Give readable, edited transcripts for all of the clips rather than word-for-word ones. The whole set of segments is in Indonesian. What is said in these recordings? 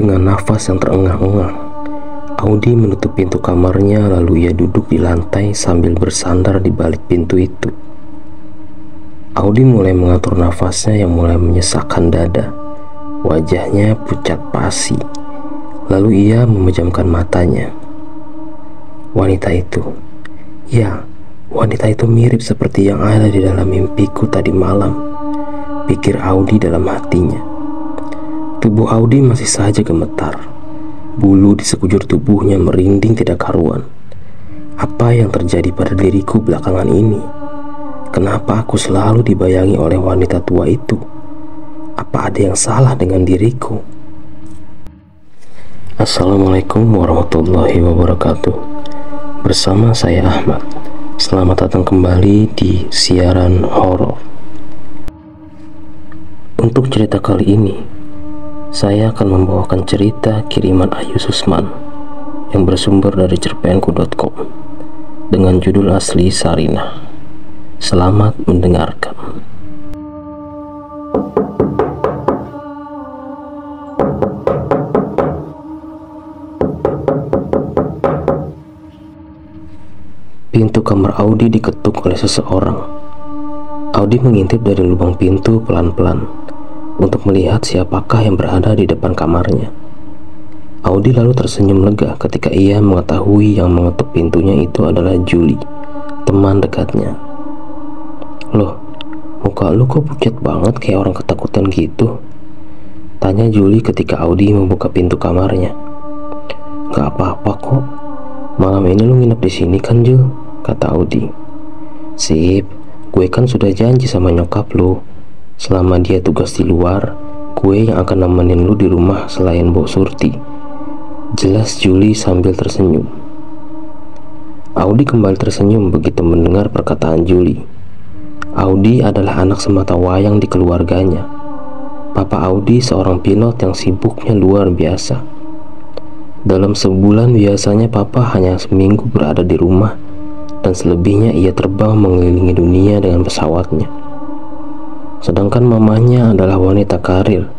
dengan nafas yang terengah-engah, Audi menutup pintu kamarnya, lalu ia duduk di lantai sambil bersandar di balik pintu itu. Audi mulai mengatur nafasnya yang mulai menyesakkan dada. Wajahnya pucat pasi. Lalu ia memejamkan matanya. Wanita itu, ya, wanita itu mirip seperti yang ada di dalam mimpiku tadi malam, pikir Audi dalam hatinya. Tubuh Audi masih saja gemetar. Bulu di sekujur tubuhnya merinding tidak karuan. Apa yang terjadi pada diriku belakangan ini? Kenapa aku selalu dibayangi oleh wanita tua itu? Apa ada yang salah dengan diriku? Assalamualaikum warahmatullahi wabarakatuh. Bersama saya Ahmad. Selamat datang kembali di siaran horor. Untuk cerita kali ini, saya akan membawakan cerita kiriman Ayu Susman yang bersumber dari cerpenku.com dengan judul asli Sarinah. Selamat mendengarkan. Pintu kamar Audi diketuk oleh seseorang. Audi mengintip dari lubang pintu pelan-pelan untuk melihat siapakah yang berada di depan kamarnya. Audi lalu tersenyum lega ketika ia mengetahui yang mengetuk pintunya itu adalah Julie, teman dekatnya. "Loh, muka lu kok pucat banget kayak orang ketakutan gitu?" tanya Julie ketika Audi membuka pintu kamarnya. "Gak apa-apa kok. Malam ini lu nginep di sini kan, Jul?" kata Audi. "Sip, gue kan sudah janji sama nyokap lu. Selama dia tugas di luar, gue yang akan nemenin lu di rumah selain Mbok Surti," jelas Julie sambil tersenyum. Audi kembali tersenyum begitu mendengar perkataan Julie. Audi adalah anak sematawayang di keluarganya. Papa Audi seorang pilot yang sibuknya luar biasa. Dalam sebulan biasanya papa hanya seminggu berada di rumah, dan selebihnya ia terbang mengelilingi dunia dengan pesawatnya. Sedangkan mamanya adalah wanita karir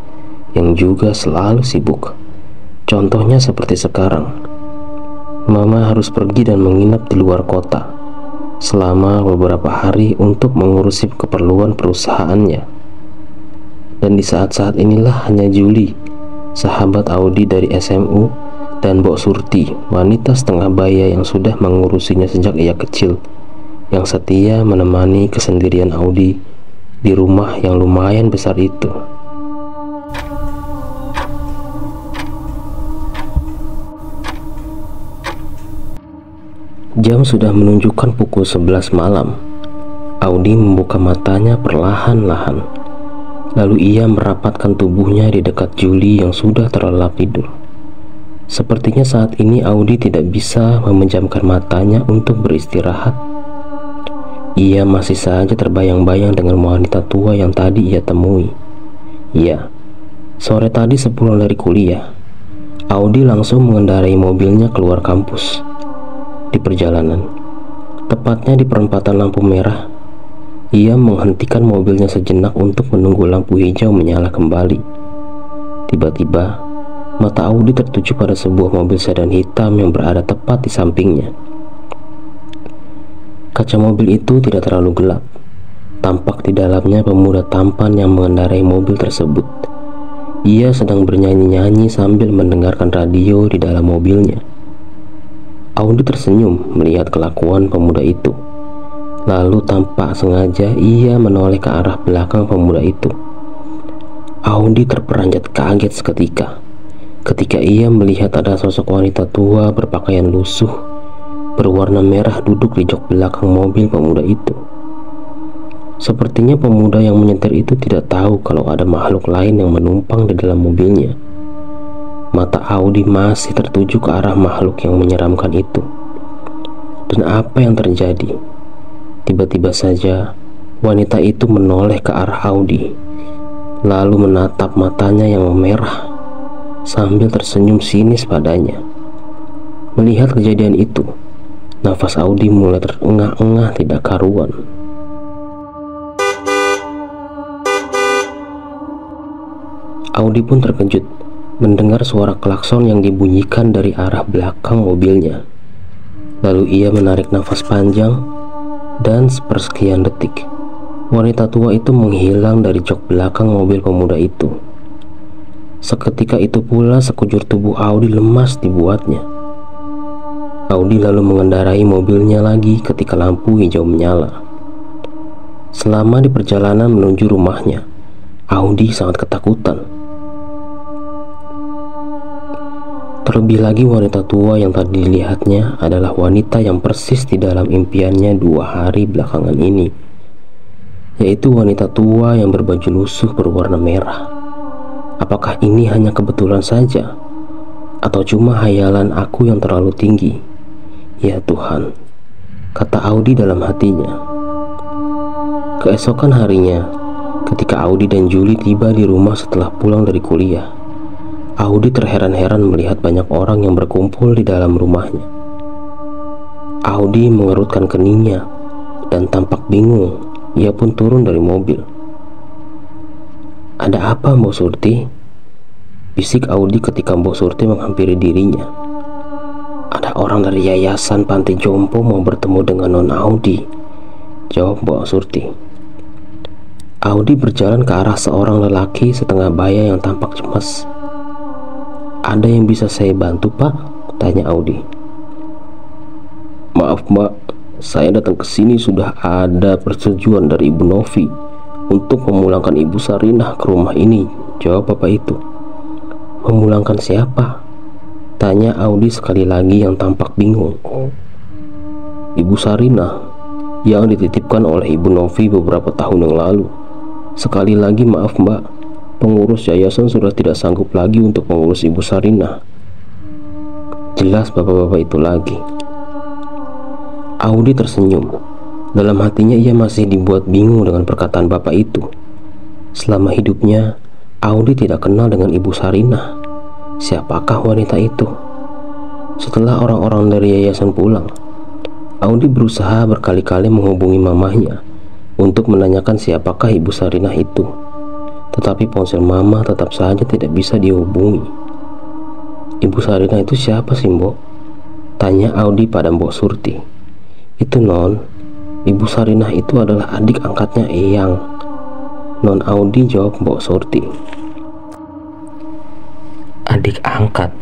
yang juga selalu sibuk. Contohnya seperti sekarang, mama harus pergi dan menginap di luar kota selama beberapa hari untuk mengurusi keperluan perusahaannya. Dan di saat-saat inilah hanya Julie, sahabat Audi dari SMU, dan Mbok Surti, wanita setengah baya yang sudah mengurusinya sejak ia kecil, yang setia menemani kesendirian Audi di rumah yang lumayan besar itu. Jam sudah menunjukkan pukul 11 malam. Audi membuka matanya perlahan-lahan. Lalu ia merapatkan tubuhnya di dekat Julie yang sudah terlelap tidur. Sepertinya saat ini Audi tidak bisa memejamkan matanya untuk beristirahat. Ia masih saja terbayang-bayang dengan wanita tua yang tadi ia temui. Ya, sore tadi sepulang dari kuliah, Audi langsung mengendarai mobilnya keluar kampus. Di perjalanan, tepatnya di perempatan lampu merah, ia menghentikan mobilnya sejenak untuk menunggu lampu hijau menyala kembali. Tiba-tiba, mata Audi tertuju pada sebuah mobil sedan hitam yang berada tepat di sampingnya. Kaca mobil itu tidak terlalu gelap. Tampak di dalamnya pemuda tampan yang mengendarai mobil tersebut. Ia sedang bernyanyi-nyanyi sambil mendengarkan radio di dalam mobilnya. Audi tersenyum melihat kelakuan pemuda itu. Lalu tanpa sengaja ia menoleh ke arah belakang pemuda itu. Audi terperanjat kaget seketika ketika ia melihat ada sosok wanita tua berpakaian lusuh berwarna merah duduk di jok belakang mobil pemuda itu. Sepertinya pemuda yang menyetir itu tidak tahu kalau ada makhluk lain yang menumpang di dalam mobilnya. Mata Audi masih tertuju ke arah makhluk yang menyeramkan itu. Dan apa yang terjadi? Tiba-tiba saja wanita itu menoleh ke arah Audi, lalu menatap matanya yang memerah sambil tersenyum sinis padanya. Melihat kejadian itu, nafas Audi mulai terengah-engah tidak karuan. Audi pun terkejut mendengar suara klakson yang dibunyikan dari arah belakang mobilnya. Lalu ia menarik nafas panjang, dan sepersekian detik wanita tua itu menghilang dari jok belakang mobil pemuda itu. Seketika itu pula sekujur tubuh Audi lemas dibuatnya. Audi lalu mengendarai mobilnya lagi ketika lampu hijau menyala. Selama di perjalanan menuju rumahnya, Audi sangat ketakutan. Terlebih lagi wanita tua yang tadi dilihatnya adalah wanita yang persis di dalam impiannya 2 hari belakangan ini, yaitu wanita tua yang berbaju lusuh berwarna merah. Apakah ini hanya kebetulan saja, atau cuma hayalan aku yang terlalu tinggi? Ya Tuhan, kata Audi dalam hatinya. Keesokan harinya, ketika Audi dan Julie tiba di rumah setelah pulang dari kuliah, Audi terheran-heran melihat banyak orang yang berkumpul di dalam rumahnya. Audi mengerutkan keningnya dan tampak bingung. Ia pun turun dari mobil. "Ada apa, Mbok Surti?" bisik Audi ketika Mbok Surti menghampiri dirinya. "Ada orang dari yayasan panti jompo mau bertemu dengan Non Audi," jawab Mbok Surti. Audi berjalan ke arah seorang lelaki setengah baya yang tampak cemas. "Ada yang bisa saya bantu, Pak?" tanya Audi. "Maaf, Mbak, saya datang ke sini sudah ada persetujuan dari Ibu Novi untuk memulangkan Ibu Sarinah ke rumah ini," jawab bapak itu. "Memulangkan siapa?" tanya Audi sekali lagi yang tampak bingung. "Ibu Sarinah yang dititipkan oleh Ibu Novi beberapa tahun yang lalu. Sekali lagi maaf Mbak, pengurus yayasan sudah tidak sanggup lagi untuk mengurus Ibu Sarinah," jelas bapak-bapak itu lagi. Audi tersenyum. Dalam hatinya ia masih dibuat bingung dengan perkataan bapak itu. Selama hidupnya, Audi tidak kenal dengan Ibu Sarinah. Siapakah wanita itu? Setelah orang-orang dari yayasan pulang, Audi berusaha berkali-kali menghubungi mamahnya untuk menanyakan siapakah Ibu Sarinah itu. Tetapi ponsel mama tetap saja tidak bisa dihubungi. "Ibu Sarinah itu siapa sih, Mbok?" tanya Audi pada Mbok Surti. "Itu Non, Ibu Sarinah itu adalah adik angkatnya Eyang, Non Audi," jawab Mbok Surti. "Adik angkat?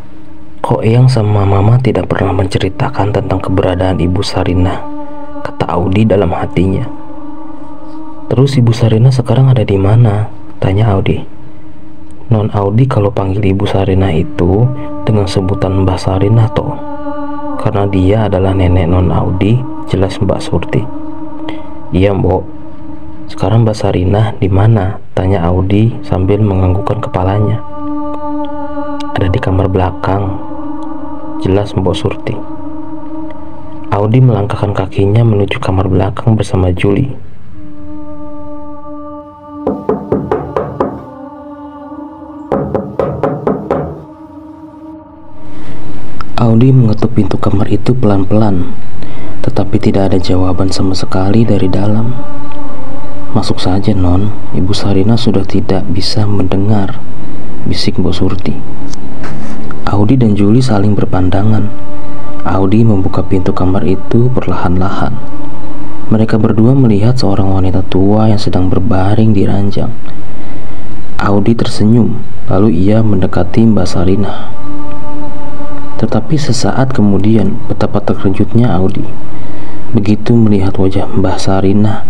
Kok Eyang sama Mama tidak pernah menceritakan tentang keberadaan Ibu Sarinah?" kata Audi dalam hatinya. "Terus Ibu Sarinah sekarang ada di mana?" tanya Audi. "Non Audi kalau panggil Ibu Sarinah itu dengan sebutan Mbak Sarinah toh, karena dia adalah nenek Non Audi," jelas Mbak Surti. "Iya Mbok, sekarang Mbak Sarinah di mana?" tanya Audi sambil menganggukkan kepalanya. "Ada di kamar belakang," jelas Mbok Surti. Audi melangkahkan kakinya menuju kamar belakang bersama Julie. Audi mengetuk pintu kamar itu pelan-pelan, tetapi tidak ada jawaban sama sekali dari dalam. "Masuk saja Non, Ibu Sarinah sudah tidak bisa mendengar," bisik Mbok Surti. Audi dan Julie saling berpandangan. Audi membuka pintu kamar itu perlahan-lahan. Mereka berdua melihat seorang wanita tua yang sedang berbaring di ranjang. Audi tersenyum, lalu ia mendekati Mbak Sarinah. Tetapi sesaat kemudian, betapa terkejutnya Audi begitu melihat wajah Mbak Sarinah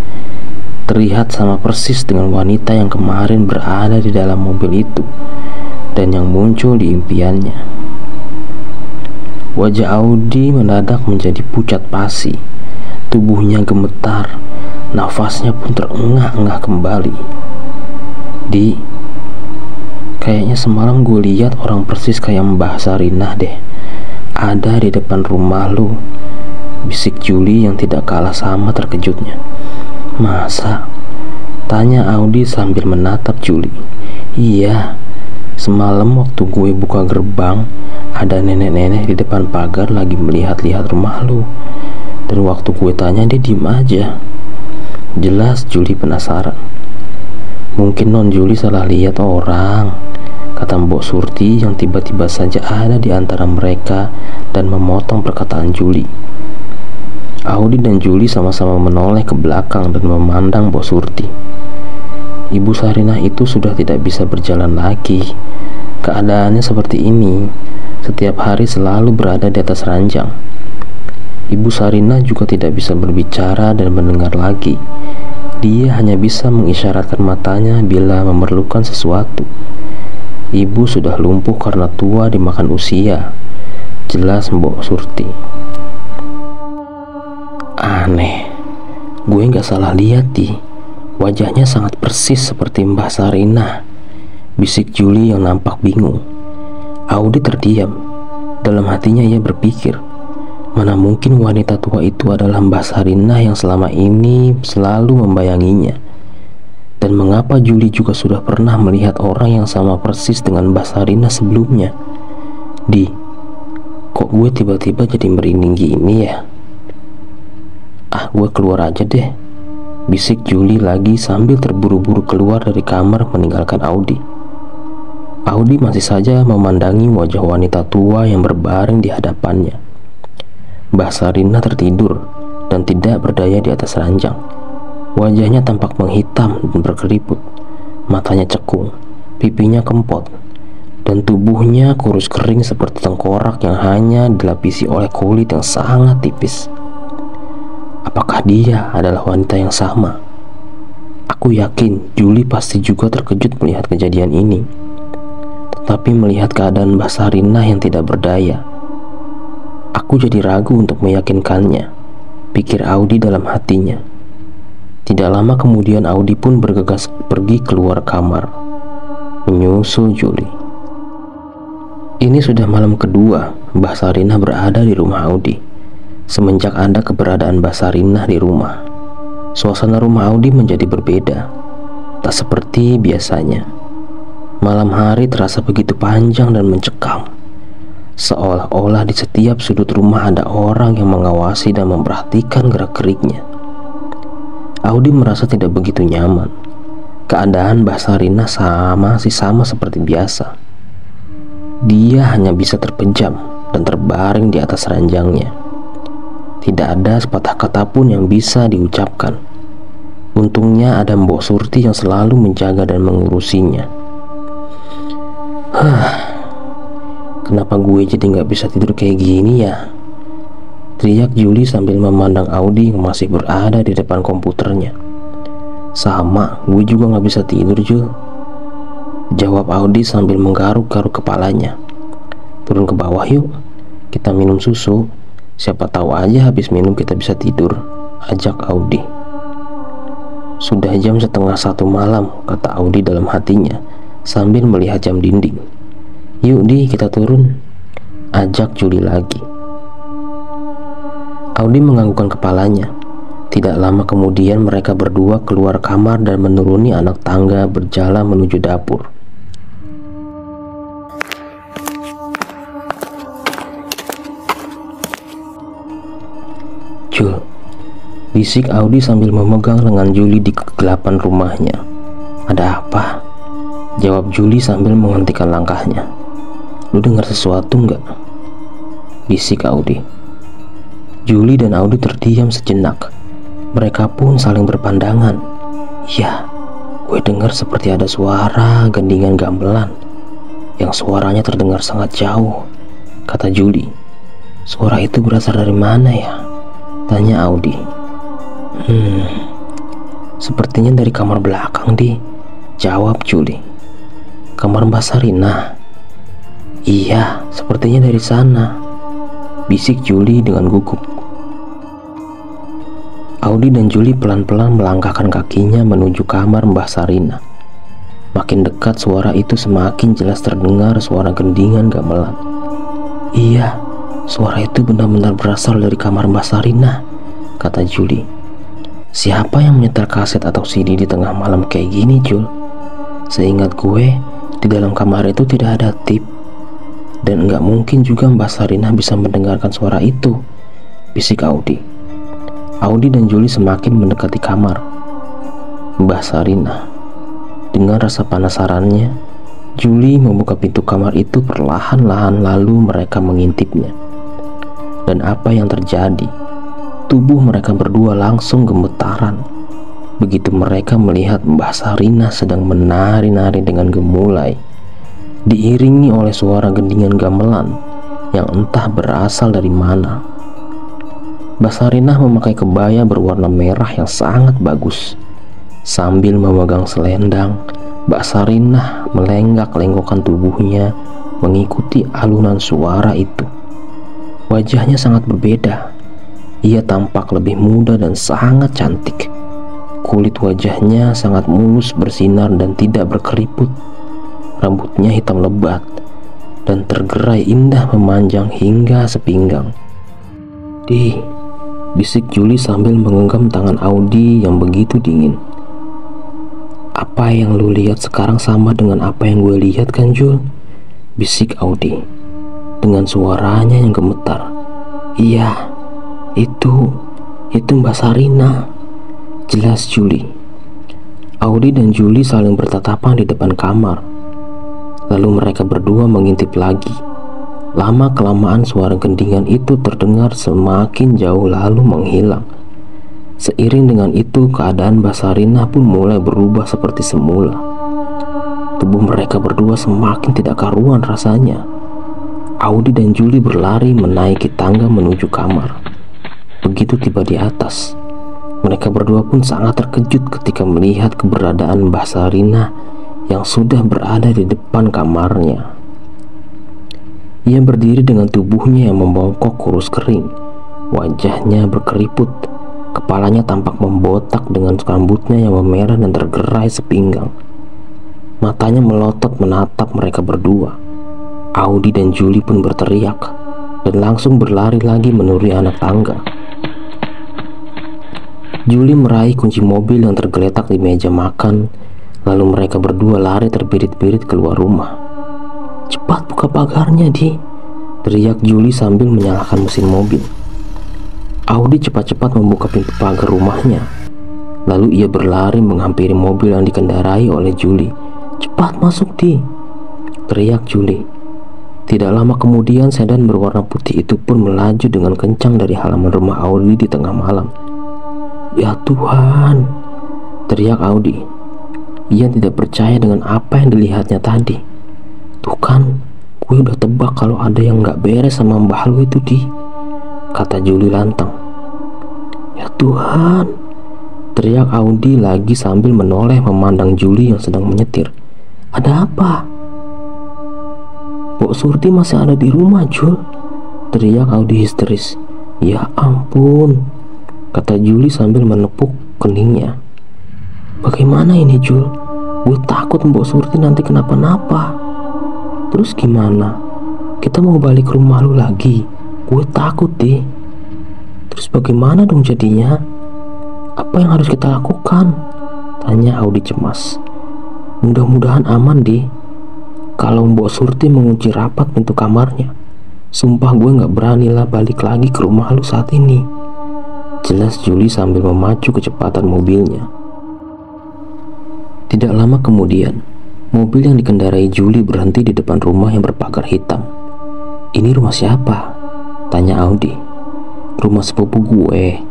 terlihat sama persis dengan wanita yang kemarin berada di dalam mobil itu dan yang muncul di impiannya. Wajah Audi mendadak menjadi pucat pasi, tubuhnya gemetar, nafasnya pun terengah-engah kembali. Kayaknya semalam gue lihat orang persis kayak Mbah Sarinah deh, ada di depan rumah lu," bisik Julie yang tidak kalah sama terkejutnya. "Masa?" tanya Audi sambil menatap Julie. "Iya, semalam waktu gue buka gerbang, ada nenek-nenek di depan pagar lagi melihat-lihat rumah lu. Dan waktu gue tanya dia diem aja," jelas Julie penasaran. "Mungkin Non Julie salah lihat orang," kata Mbok Surti yang tiba-tiba saja ada di antara mereka dan memotong perkataan Juli. Audi dan Juli sama-sama menoleh ke belakang dan memandang Mbok Surti. Ibu Sarinah itu sudah tidak bisa berjalan lagi. Keadaannya seperti ini, setiap hari selalu berada di atas ranjang. Ibu Sarinah juga tidak bisa berbicara dan mendengar lagi. Dia hanya bisa mengisyaratkan matanya bila memerlukan sesuatu. Ibu sudah lumpuh karena tua dimakan usia, jelas Mbok Surti. Aneh, gue gak salah lihat di wajahnya sangat persis seperti Mbah Sarinah, bisik Juli yang nampak bingung. Audi terdiam. Dalam hatinya ia berpikir, mana mungkin wanita tua itu adalah Mbah Sarinah yang selama ini selalu membayanginya. Dan mengapa Juli juga sudah pernah melihat orang yang sama persis dengan Mbah Sarinah sebelumnya? Kok gue tiba-tiba jadi merinding gini ya? Gue keluar aja deh, bisik Juli lagi sambil terburu-buru keluar dari kamar meninggalkan Audi. Audi masih saja memandangi wajah wanita tua yang berbaring di hadapannya. Mbah Sarinah tertidur dan tidak berdaya di atas ranjang. Wajahnya tampak menghitam dan berkeriput, matanya cekung, pipinya kempot, dan tubuhnya kurus kering seperti tengkorak yang hanya dilapisi oleh kulit yang sangat tipis. Apakah dia adalah wanita yang sama? Aku yakin Juli pasti juga terkejut melihat kejadian ini. Tetapi melihat keadaan Mbah Sarinah yang tidak berdaya, aku jadi ragu untuk meyakinkannya, pikir Audi dalam hatinya. Tidak lama kemudian Audi pun bergegas pergi keluar kamar, menyusul Juli. Ini sudah malam kedua Mbah Sarinah berada di rumah Audi. Semenjak ada keberadaan Mbah Sarinah di rumah, suasana rumah Audi menjadi berbeda, tak seperti biasanya. Malam hari terasa begitu panjang dan mencekam, seolah-olah di setiap sudut rumah ada orang yang mengawasi dan memperhatikan gerak-geriknya. Audi merasa tidak begitu nyaman. Keadaan Mbah Sarinah masih sama seperti biasa. Dia hanya bisa terpejam dan terbaring di atas ranjangnya. Tidak ada sepatah kata pun yang bisa diucapkan. Untungnya ada Mbok Surti yang selalu menjaga dan mengurusinya. Kenapa gue jadi gak bisa tidur kayak gini ya? Teriak Juli sambil memandang Audi yang masih berada di depan komputernya. Sama, gue juga gak bisa tidur, Jul, jawab Audi sambil menggaruk-garuk kepalanya. Turun ke bawah yuk, kita minum susu. Siapa tahu aja habis minum kita bisa tidur, ajak Audi. Sudah jam 12:30 malam, kata Audi dalam hatinya sambil melihat jam dinding. Yuk Di, kita turun, ajak Juli lagi. Audi menganggukkan kepalanya. Tidak lama kemudian mereka berdua keluar kamar dan menuruni anak tangga berjalan menuju dapur. Jul, bisik Audi sambil memegang lengan Juli di kegelapan rumahnya. Ada apa? Jawab Juli sambil menghentikan langkahnya. Lu dengar sesuatu nggak? Bisik Audi. Juli dan Audi terdiam sejenak. Mereka pun saling berpandangan. Ya, gue dengar seperti ada suara gendingan gamelan yang suaranya terdengar sangat jauh, kata Juli. Suara itu berasal dari mana ya? Tanya Audi. Sepertinya dari kamar belakang, Di, jawab Juli. Kamar Mbak Sarinah? Iya, sepertinya dari sana, bisik Juli dengan gugup. Audi dan Juli pelan-pelan melangkahkan kakinya menuju kamar Mbah Sarinah. Makin dekat suara itu semakin jelas terdengar suara gendingan gamelan. Iya, suara itu benar-benar berasal dari kamar Mbah Sarinah, kata Juli. Siapa yang menyetel kaset atau CD di tengah malam kayak gini, Jul? Seingat gue, di dalam kamar itu tidak ada tip. Dan nggak mungkin juga Mbah Sarinah bisa mendengarkan suara itu, bisik Audi. Audi dan Juli semakin mendekati kamar Mbah Sarinah. Dengan rasa penasarannya, Juli membuka pintu kamar itu perlahan-lahan, lalu mereka mengintipnya. Dan apa yang terjadi? Tubuh mereka berdua langsung gemetaran begitu mereka melihat Mbah Sarinah sedang menari-nari dengan gemulai, diiringi oleh suara gendingan gamelan yang entah berasal dari mana. Mbah Sarinah memakai kebaya berwarna merah yang sangat bagus. Sambil memegang selendang, Mbak Sarinah melenggak-lenggokkan tubuhnya mengikuti alunan suara itu. Wajahnya sangat berbeda. Ia tampak lebih muda dan sangat cantik. Kulit wajahnya sangat mulus, bersinar dan tidak berkeriput. Rambutnya hitam lebat dan tergerai indah memanjang hingga sepinggang. "Di," bisik Juli sambil menggenggam tangan Audi yang begitu dingin. "Apa yang lu lihat sekarang sama dengan apa yang gue lihat kan, Jul?" bisik Audi dengan suaranya yang gemetar. "Iya, itu Mbak Sarinah," jelas Juli. Audi dan Juli saling bertatapan di depan kamar. Lalu mereka berdua mengintip lagi. Lama-kelamaan suara gendingan itu terdengar semakin jauh lalu menghilang. Seiring dengan itu, keadaan Mbak Sarinah pun mulai berubah seperti semula. Tubuh mereka berdua semakin tidak karuan rasanya. Audi dan Juli berlari menaiki tangga menuju kamar. Begitu tiba di atas, mereka berdua pun sangat terkejut ketika melihat keberadaan Mbah Sarinah yang sudah berada di depan kamarnya. Ia berdiri dengan tubuhnya yang membongkok kurus kering, wajahnya berkeriput, kepalanya tampak membotak dengan rambutnya yang memerah dan tergerai sepinggang. Matanya melotot menatap mereka berdua. Audi dan Juli pun berteriak dan langsung berlari lagi menuruni anak tangga. Juli meraih kunci mobil yang tergeletak di meja makan, lalu mereka berdua lari terbirit-birit keluar rumah. "Cepat buka pagarnya, Di," teriak Juli sambil menyalakan mesin mobil. Audi cepat-cepat membuka pintu pagar rumahnya. Lalu ia berlari menghampiri mobil yang dikendarai oleh Juli. "Cepat masuk, Di," teriak Juli. Tidak lama kemudian sedan berwarna putih itu pun melaju dengan kencang dari halaman rumah Audi di tengah malam. "Ya Tuhan," teriak Audi. Ia tidak percaya dengan apa yang dilihatnya tadi. "Tuh kan, gue udah tebak kalau ada yang gak beres sama mbah lu itu, Di," kata Juli lantang. "Ya Tuhan," teriak Audi lagi sambil menoleh memandang Juli yang sedang menyetir. "Ada apa?" "Mbok Surti masih ada di rumah, Jul," teriak Audi histeris. "Ya ampun," kata Juli sambil menepuk keningnya. "Bagaimana ini, Jul? Gue takut Mbok Surti nanti kenapa-napa." "Terus gimana? Kita mau balik ke rumah lu lagi? Gue takut, Di." "Terus bagaimana dong jadinya? Apa yang harus kita lakukan?" tanya Audi cemas. "Mudah-mudahan aman, Di. Kalau Mbok Surti mengunci rapat pintu kamarnya, sumpah gue gak beranilah balik lagi ke rumah lu saat ini," jelas Juli sambil memacu kecepatan mobilnya. Tidak lama kemudian, mobil yang dikendarai Juli berhenti di depan rumah yang berpagar hitam. "Ini rumah siapa?" tanya Audi. "Rumah sepupu gue.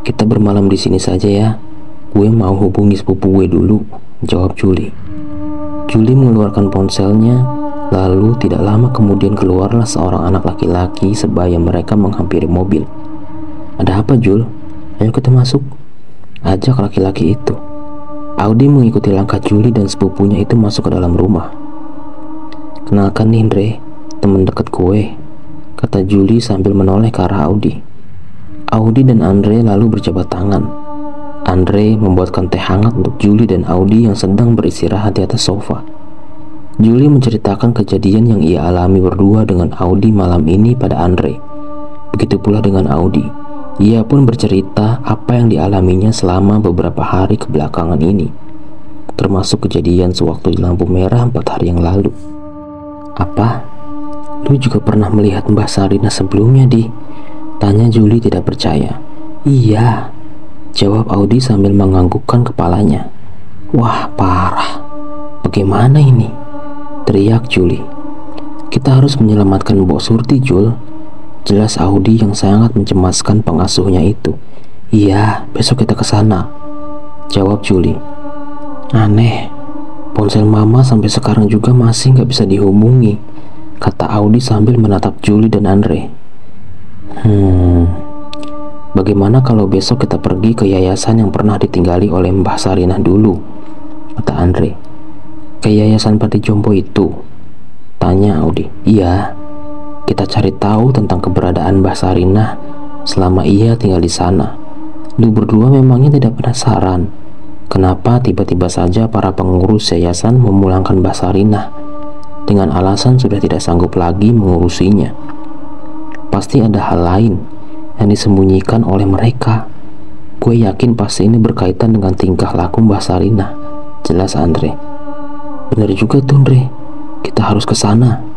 Kita bermalam di sini saja ya. Gue mau hubungi sepupu gue dulu," jawab Juli. Juli mengeluarkan ponselnya, lalu tidak lama kemudian keluarlah seorang anak laki-laki sebaya mereka menghampiri mobil. "Ada apa, Jul? Ayo kita masuk," ajak laki-laki itu. Audi mengikuti langkah Juli dan sepupunya itu masuk ke dalam rumah. "Kenalkan nih, Andre, teman dekat gue," kata Juli sambil menoleh ke arah Audi. Audi dan Andre lalu berjabat tangan. Andre membuatkan teh hangat untuk Juli dan Audi yang sedang beristirahat di atas sofa. Juli menceritakan kejadian yang ia alami berdua dengan Audi malam ini pada Andre. Begitu pula dengan Audi. Ia pun bercerita apa yang dialaminya selama beberapa hari kebelakangan ini, termasuk kejadian sewaktu di lampu merah 4 hari yang lalu. "Apa? Lu juga pernah melihat Mbah Sarinah sebelumnya, Di?" tanya Juli tidak percaya. "Iya," jawab Audi sambil menganggukkan kepalanya. "Wah, parah. Bagaimana ini?" teriak Juli. Kita harus menyelamatkan Mbok Surti, Jul. Jelas Audi yang sangat mencemaskan pengasuhnya itu. Iya, besok kita ke sana, jawab Juli. Aneh, ponsel mama sampai sekarang juga masih nggak bisa dihubungi, kata Audi sambil menatap Juli dan Andre. Bagaimana kalau besok kita pergi ke yayasan yang pernah ditinggali oleh Mbah Sarinah dulu, kata Andre. Ke yayasan Panti Jompo itu, tanya Audi. Iya, kita cari tahu tentang keberadaan Mbah Sarinah selama ia tinggal di sana. Lu berdua memangnya tidak penasaran kenapa tiba-tiba saja para pengurus yayasan memulangkan Mbah Sarinah dengan alasan sudah tidak sanggup lagi mengurusinya? Pasti ada hal lain yang disembunyikan oleh mereka. Gue yakin pasti ini berkaitan dengan tingkah laku Mbah Sarinah, jelas Andre. Bener juga tuh Andre, kita harus ke sana.